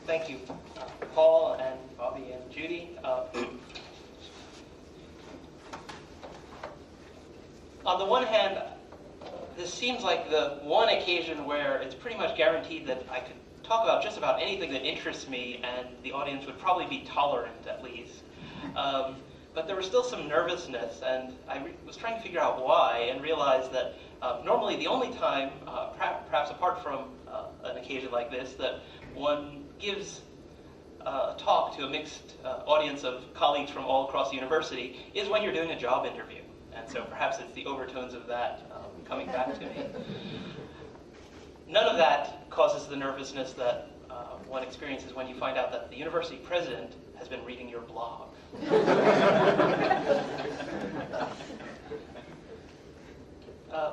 Thank you, Paul and Bobby and Judy. On the one hand, this seems like the one occasion where it's pretty much guaranteed that I could talk about just about anything that interests me, and the audience would probably be tolerant, at least. But there was still some nervousness, and I was trying to figure out why, and realized that normally the only time, perhaps apart from an occasion like this, that one gives a talk to a mixed audience of colleagues from all across the university is when you're doing a job interview. And so perhaps it's the overtones of that coming back to me. None of that causes the nervousness that one experiences when you find out that the university president has been reading your blog.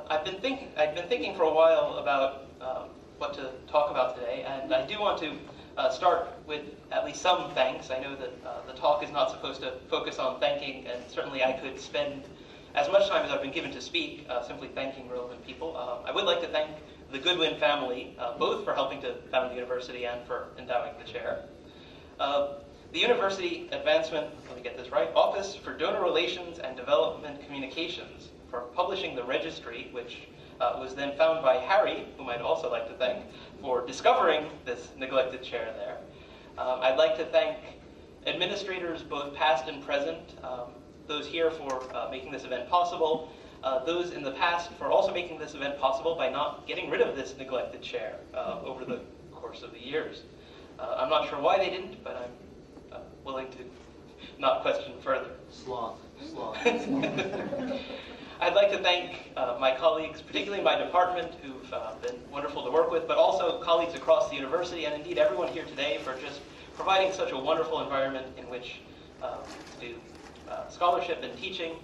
I've been thinking for a while about what to talk about today, and I do want to start with at least some thanks. I know that the talk is not supposed to focus on thanking, and certainly I could spend as much time as I've been given to speak simply thanking relevant people. I would like to thank the Goodwin family, both for helping to found the university and for endowing the chair. The University Advancement, let me get this right, Office for Donor Relations and Development Communications for publishing the registry, which was then found by Harry, whom I'd also like to thank, for discovering this neglected chair there. I'd like to thank administrators, both past and present, those here for making this event possible, those in the past for also making this event possible by not getting rid of this neglected chair over the course of the years. I'm not sure why they didn't, but I'm willing to not question further. Sloth. I'd like to thank my colleagues, particularly in my department, who've been wonderful to work with, but also colleagues across the university, and indeed everyone here today for just providing such a wonderful environment in which to do scholarship and teaching.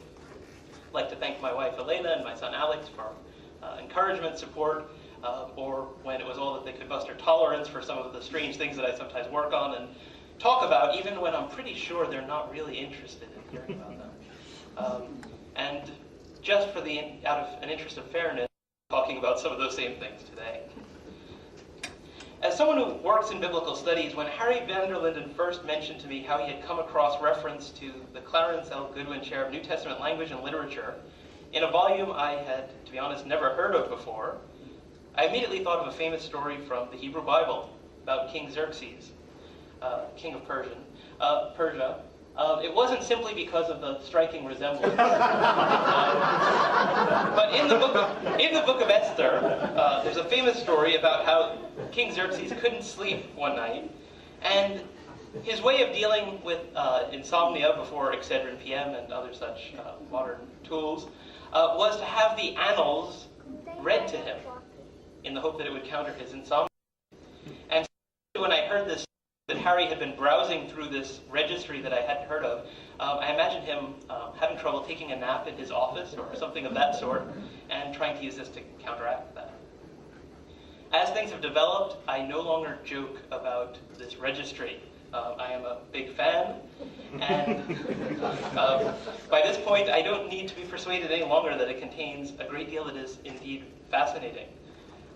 I'd like to thank my wife Elena and my son Alex for encouragement, support, or when it was all that they could muster, tolerance for some of the strange things that I sometimes work on and talk about, even when I'm pretty sure they're not really interested in hearing about them. And just for out of an interest of fairness, talking about some of those same things today. As someone who works in biblical studies, when Harry van der Linden first mentioned to me how he had come across reference to the Clarence L. Goodwin Chair of New Testament Language and Literature in a volume I had, to be honest, never heard of before, I immediately thought of a famous story from the Hebrew Bible about King Xerxes, king of Persia. It wasn't simply because of the striking resemblance. But in the book of Esther, there's a famous story about how King Xerxes couldn't sleep one night, and his way of dealing with insomnia before Excedrin PM and other such modern tools was to have the annals read to him in the hope that it would counter his insomnia. And when I heard this, that Harry had been browsing through this registry that I hadn't heard of, I imagined him having trouble taking a nap in his office or something of that sort, and trying to use this to counteract that. As things have developed, I no longer joke about this registry. I am a big fan, and by this point, I don't need to be persuaded any longer that it contains a great deal that is indeed fascinating.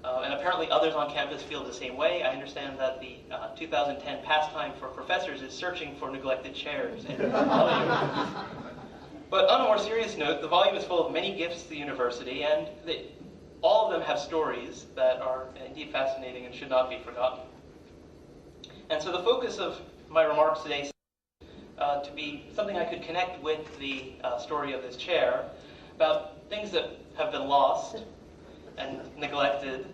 And apparently others on campus feel the same way. I understand that the 2010 pastime for professors is searching for neglected chairs in the volume. But on a more serious note, the volume is full of many gifts to the university, and all of them have stories that are indeed fascinating and should not be forgotten. And so the focus of my remarks today is to be something I could connect with the story of this chair, about things that have been lost and neglected,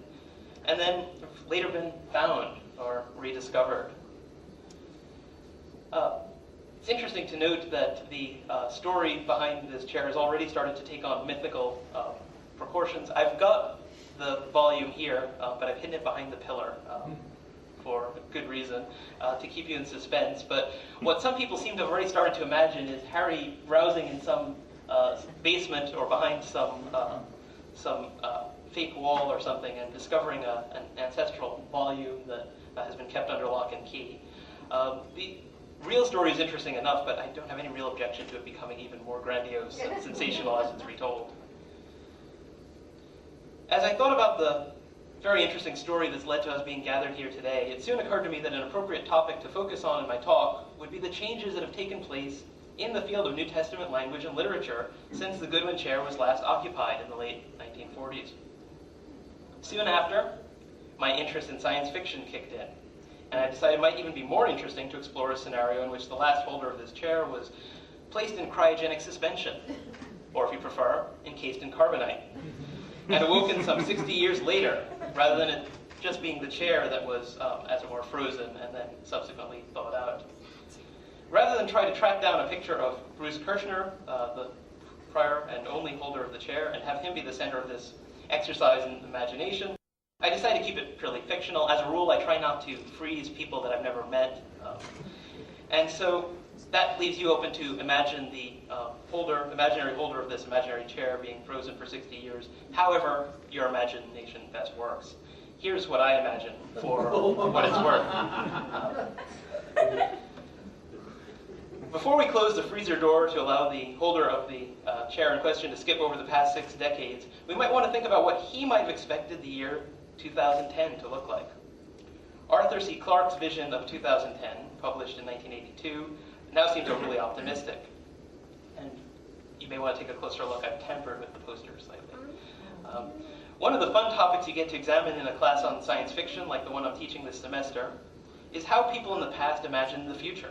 and then later been found or rediscovered. It's interesting to note that the story behind this chair has already started to take on mythical proportions. I've got the volume here, but I've hidden it behind the pillar for good reason, to keep you in suspense. But what some people seem to have already started to imagine is Harry browsing in some basement or behind some fake wall or something and discovering an ancestral volume that has been kept under lock and key. The real story is interesting enough, but I don't have any real objection to it becoming even more grandiose and sensational as it's retold. As I thought about the very interesting story that's led to us being gathered here today, it soon occurred to me that an appropriate topic to focus on in my talk would be the changes that have taken place in the field of New Testament language and literature since the Goodwin chair was last occupied in the late 1940s. Soon after, my interest in science fiction kicked in, and I decided it might even be more interesting to explore a scenario in which the last holder of this chair was placed in cryogenic suspension, or if you prefer, encased in carbonite, and awoken some 60 years later, rather than it just being the chair that was, as it were, frozen and then subsequently thawed out. Rather than try to track down a picture of Bruce Kirshner, the prior and only holder of the chair, and have him be the center of this exercise in imagination, I decided to keep it purely fictional. As a rule, I try not to freeze people that I've never met. And so that leaves you open to imagine the imaginary holder of this imaginary chair being frozen for 60 years, however your imagination best works. Here's what I imagine for what it's worth. Before we close the freezer door to allow the holder of the chair in question to skip over the past 6 decades, we might want to think about what he might have expected the year 2010 to look like. Arthur C. Clarke's vision of 2010, published in 1982, now seems overly optimistic. And you may want to take a closer look. I've tampered with the poster slightly. One of the fun topics you get to examine in a class on science fiction, like the one I'm teaching this semester, is how people in the past imagined the future.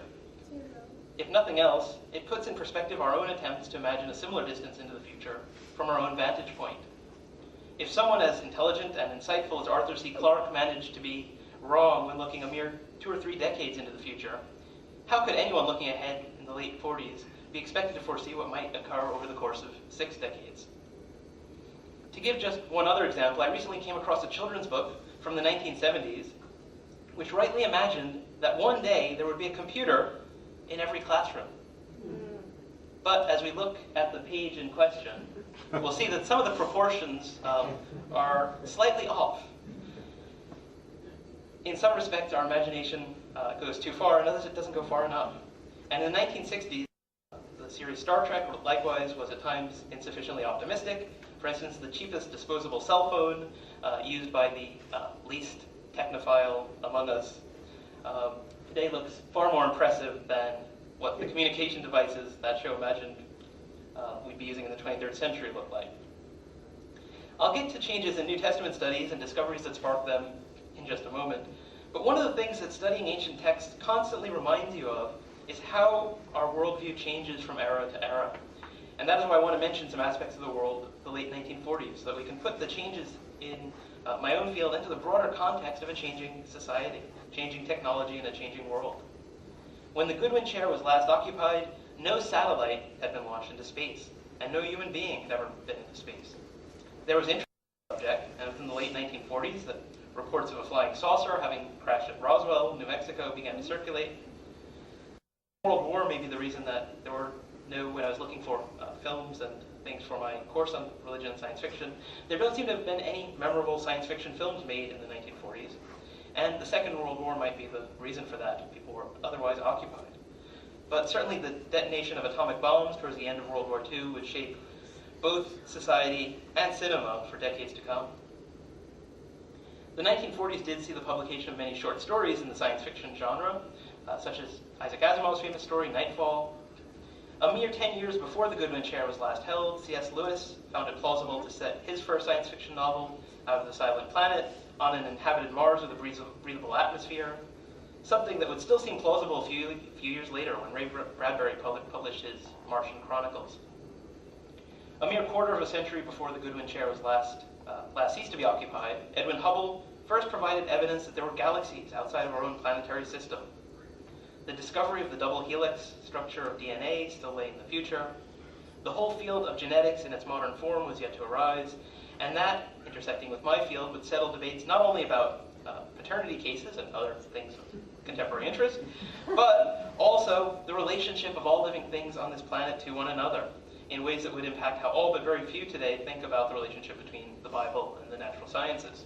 If nothing else, it puts in perspective our own attempts to imagine a similar distance into the future from our own vantage point. If someone as intelligent and insightful as Arthur C. Clarke managed to be wrong when looking a mere 2 or 3 decades into the future, how could anyone looking ahead in the late 40s be expected to foresee what might occur over the course of 6 decades? To give just one other example, I recently came across a children's book from the 1970s, which rightly imagined that one day there would be a computer in every classroom. But as we look at the page in question, we'll see that some of the proportions are slightly off. In some respects, our imagination goes too far, in others it doesn't go far enough. And in the 1960s, the series Star Trek, likewise, was at times insufficiently optimistic. For instance, the cheapest disposable cell phone used by the least technophile among us today looks far more impressive than what the communication devices that show imagined we'd be using in the 23rd century look like. I'll get to changes in New Testament studies and discoveries that spark them in just a moment. But one of the things that studying ancient texts constantly reminds you of is how our worldview changes from era to era. And that is why I want to mention some aspects of the world of the late 1940s, so that we can put the changes in my own field into the broader context of a changing society, changing technology, and a changing world. When the Goodwin chair was last occupied, no satellite had been launched into space, and no human being had ever been into space. There was interest in the subject, and it was in the late 1940s that reports of a flying saucer having crashed at Roswell, New Mexico, began to circulate. World War may be the reason that there were no, when I was looking for films and things for my course on religion and science fiction, there don't seem to have been any memorable science fiction films made in the 1940s. And the Second World War might be the reason for that. People were otherwise occupied. But certainly the detonation of atomic bombs towards the end of World War II would shape both society and cinema for decades to come. The 1940s did see the publication of many short stories in the science fiction genre, such as Isaac Asimov's famous story, Nightfall. A mere 10 years before the Goodwin chair was last held, C.S. Lewis found it plausible to set his first science fiction novel, Out of the Silent Planet, on an inhabited Mars with a breathable atmosphere, something that would still seem plausible a few years later when Ray Bradbury published his Martian Chronicles. A mere quarter of a century before the Goodwin chair was last ceased to be occupied, Edwin Hubble first provided evidence that there were galaxies outside of our own planetary system. The discovery of the double helix structure of DNA still lay in the future. The whole field of genetics in its modern form was yet to arise, and that, intersecting with my field, would settle debates not only about paternity cases and other things of contemporary interest, but also the relationship of all living things on this planet to one another in ways that would impact how all but very few today think about the relationship between the Bible and the natural sciences.